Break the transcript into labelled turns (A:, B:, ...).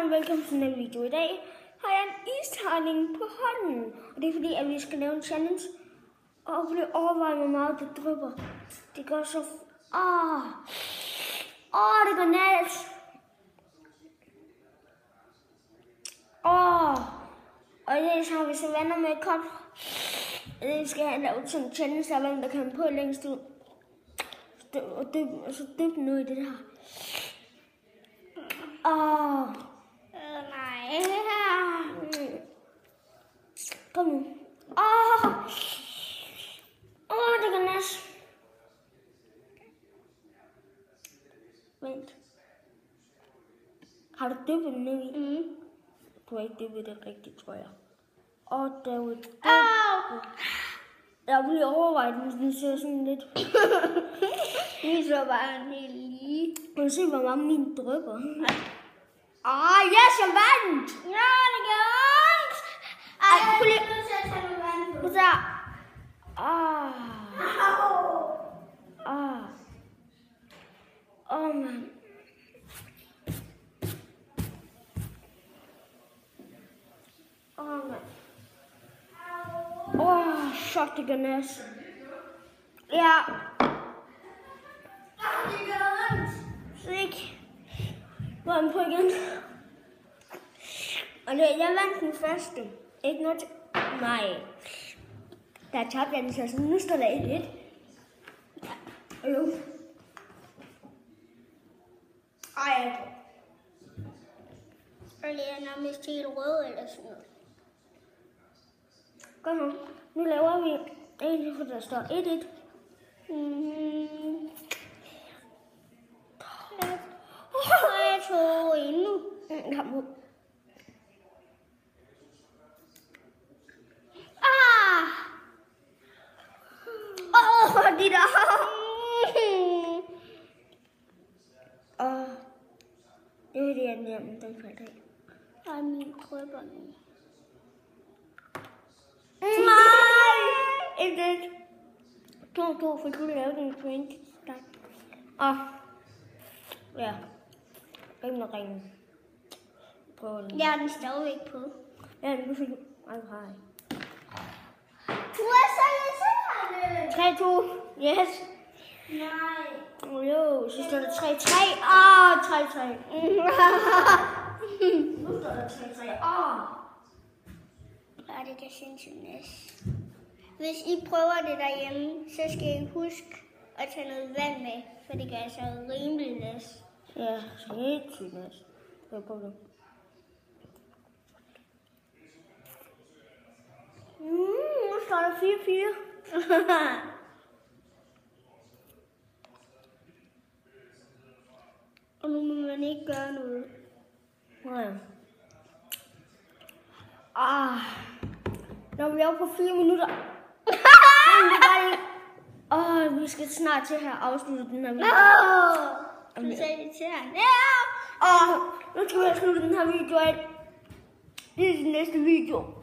A: sammen, velkommen til den video. I dag har jeg en isterning på hånden, og det er fordi, at vi skal lave en challenge. Og blive overvejet, hvor meget det drypper. Det går så... det går næst. Og i dag så har vi så venner med et kop. Og det skal jeg lave sådan en challenge, der kan på længst ud. Og så dyb nu i det der. Nej. Kom nu. Det går næst. Vent. Har du dyppet den ned i? Du har ikke dyppet det rigtigt, tror jeg. Der er jo et jeg bliver overvejet, hvis den ser sådan lidt. Det så bare helt lige. Kan du se, hvor mange mine drypper? Yes, jeg vandt! Ja, det gør ondt! Prøv lige at tage noget vand på. Man. Fuck, det gør næst. Ja. Det gør ondt. Slik. Nu er den på igen. Og jeg vandt den første. Ikke noget til... Nej. Der tabte jeg den, så nu står der 1-1. Jo. Og det er nærmest helt rød eller sådan noget. Godt nu. Nu laver vi en, for der står 1-1. 3, 2, 1 nu. Kom nu. De der. Det er det, jeg nævner, den faldt af. Ej, min krøber nu. Nej! 1-1. 2-2, for du lavede en point. Ja. Ringen. Prøv den. Ja, den står stadigvæk på. Ja, den fik... Ej. Du er så irriterende. 3-2. Yes. Nej. Jo, så står der 3-3. 3-3. Nu står der 3-3. Ja, det kan sindssygt næst. Hvis I prøver det derhjemme, så skal I huske at tage noget vand med, for det gør altså rimelig næst. Ja, helt sygt næst. Prøv på det. Nu står der 4-4. Og nu må man ikke gøre noget. Nej. Når vi er oppe på 4 minutter. Vi skal snart til at afslutte den her video. Du sagde det til ham. Nu skal vi have sluttet den her video af. Det er den næste video.